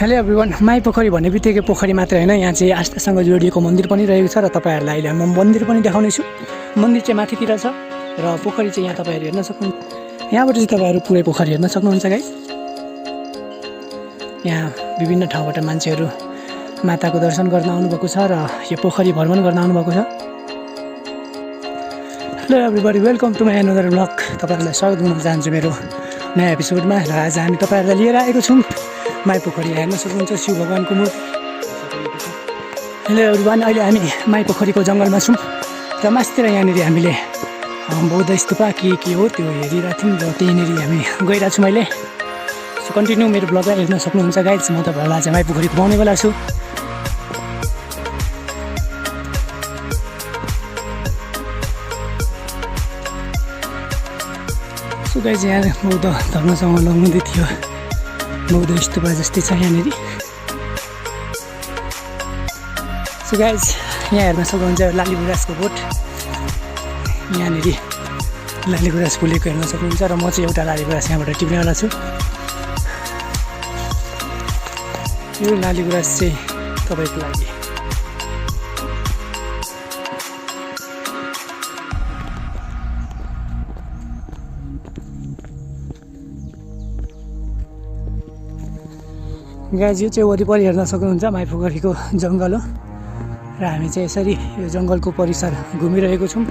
Hello everyone, my पोखरी भन्ने बित्तिकै पोखरी मात्र होइन, यहाँ चाहिँ आस्थासँग जोडिएको मन्दिर पनि रहेको छ र तपाईँहरूलाई अहिले म मन्दिर पनि देखाउनेछु। मन्दिर चाहिँ माथितिर छ र पोखरी चाहिँ यहाँ तपाईँहरू हेर्न सक्नुहुन्छ। यहाँबाट चाहिँ तपाईँहरू पुरै पोखरी हेर्न सक्नुहुन्छ गाइस। यहाँ विभिन्न ठाउँबाट मान्छेहरू माताको दर्शन गर्न आउनुभएको छ र यो पोखरी भ्रमण गर्न आउनुभएको छ। Hello everybody, welcome to my another blog. तपाईँहरूलाई स्वागत गर्न चाहन्छु मेरो नयाँ एपिसोडमा। र आज हामी तपाईँहरूलाई लिएर आएको छौँ माई पोखरी। हेर्न सक्नुहुन्छ शिव भगवानको मूर्ति। हेलो एभ्रिवान, अहिले हामी माई पोखरीको जङ्गलमा छौँ र मास्तिर यहाँनिर हामीले बौद्ध स्तूपा के हो त्यो हेरिरहेको थियौँ र त्यहीँनिर हामी गइरहेको छौँ अहिले। सो कन्टिन्यू मेरो ब्लगलाई हेर्न सक्नुहुन्छ गाइज। म तपाईँहरूलाई आज माई पोखरी घुमाउने बेला छु। सो गाइज, यहाँ बौद्ध धर्मसँग लगाउँदै थियो, बौद्ध स्तूपा जस्तै छ यहाँनिर। सो गाइज, यहाँ हेर्न सक्नुहुन्छ लालीगुराँसको बोट। यहाँनिर लालीगुराँस फुलेको हेर्न सक्नुहुन्छ र म चाहिँ एउटा लालीगुराँस यहाँबाट टिप्नेवाला छु। यो लालीगुराँस चाहिँ तपाईँको लागि। गाइज, यो चाहिँ वरिपरि हेर्न सक्नुहुन्छ माई पोखरीको जङ्गल हो र हामी चाहिँ यसरी यो जङ्गलको परिसर घुमिरहेको छौँ।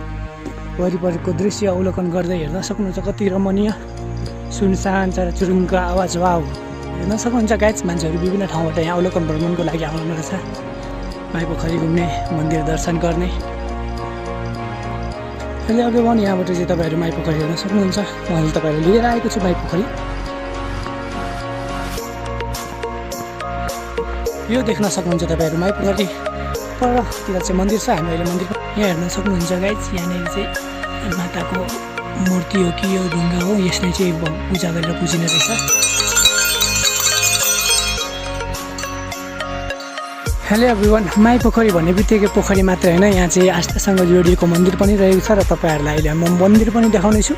वरिपरिको दृश्य अवलोकन गर्दै हेर्न सक्नुहुन्छ कति रमणीय, सुनसान छ र चुरुङको आवाज वाउ हेर्न सक्नुहुन्छ गाइज। मान्छेहरू विभिन्न ठाउँबाट यहाँ अवलोकन भ्रमणको लागि आउनु रहेछ, माई पोखरी घुम्ने, मन्दिर दर्शन गर्ने। अहिले अघि पनि यहाँबाट चाहिँ तपाईँहरू माई पोखरी हेर्न सक्नुहुन्छ। म अहिले तपाईँहरू लिएर आएको छु माई पोखरी। यो देख्न सक्नुहुन्छ तपाईँहरू माई पोखरी। परतिर चाहिँ मन्दिर छ, हामी अहिले मन्दिर यहाँ हेर्न सक्नुहुन्छ गाइज। यहाँनिर चाहिँ माताको मूर्ति हो कि यो ढुङ्गा हो, यसले चाहिँ पूजा गरेर पुजिने रहेछ। हेलो एभ्रिवान, माई पोखरी भन्ने बित्तिकै पोखरी मात्र होइन, यहाँ चाहिँ आस्थासँग जोडिएको मन्दिर पनि रहेको छ र तपाईँहरूलाई अहिले म मन्दिर पनि देखाउनेछु।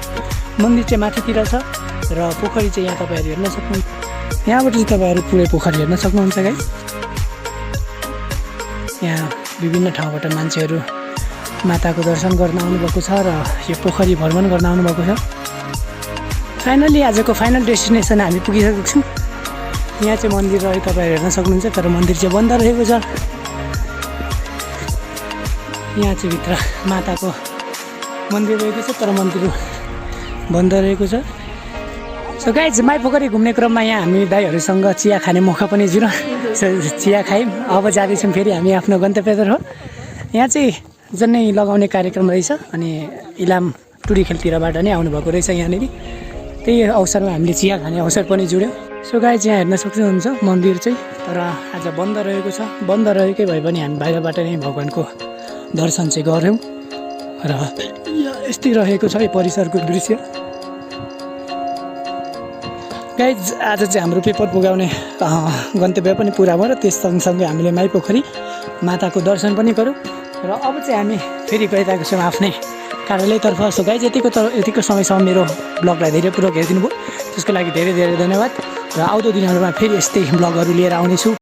मन्दिर चाहिँ माथितिर छ र पोखरी चाहिँ यहाँ तपाईँहरू हेर्न सक्नुहुन्छ। यहाँबाट चाहिँ तपाईँहरू पुरै पोखरी हेर्न सक्नुहुन्छ गाइज। यहाँ विभिन्न ठाउँबाट मान्छेहरू माताको दर्शन गर्न आउनुभएको छ र यो पोखरी भ्रमण गर्न आउनुभएको छ। फाइनली आजको फाइनल डेस्टिनेसन हामी पुगिसकेको छौँ। यहाँ चाहिँ मन्दिर रह्यो, तपाईँहरू हेर्न सक्नुहुन्छ, तर मन्दिर चाहिँ बन्द रहेको छ। यहाँ चाहिँ भित्र माताको मन्दिर रहेको छ तर मन्दिर बन्द रहेको छ। सो गाइज, माई पोखरी घुम्ने क्रममा यहाँ हामी दाइहरूसँग चिया खाने मौका पनि जुन चिया खायौँ। अब जाँदैछौँ फेरि हामी आफ्नो गन्तव्यतर्फ। यहाँ चाहिँ जनै लगाउने कार्यक्रम रहेछ अनि इलाम टुरी खेलतिरबाट नै आउनुभएको रहेछ यहाँनिर। त्यही अवसरमा हामीले चिया खाने अवसर पनि जुड्यो। सो गाइज, यहाँ हेर्न सक्नुहुन्छ मन्दिर चाहिँ तर आज बन्द रहेको छ। बन्द रहेकै भए पनि हामी बाहिरबाट नै भगवान्को दर्शन चाहिँ गऱ्यौँ र यस्तै रहेको छ यो परिसरको दृश्य। गाइज, आज चाहिँ हाम्रो पेपर पुगाउने गन्तव्य पनि पुरा भयो र त्यस सँगसँगै हामीले माई पोखरी माताको दर्शन पनि गऱ्यौँ र अब चाहिँ हामी फेरि गइरहेको छौँ आफ्नै कार्यालयतर्फ। सो गाइज, यतिको समयसम्म मेरो ब्लगलाई धेरैपूर्वक हेरिदिनु भयो, त्यसको लागि धेरै धेरै धन्यवाद। र आउँदो दिनहरूमा फेरि यस्तै ब्लगहरू लिएर आउनेछु।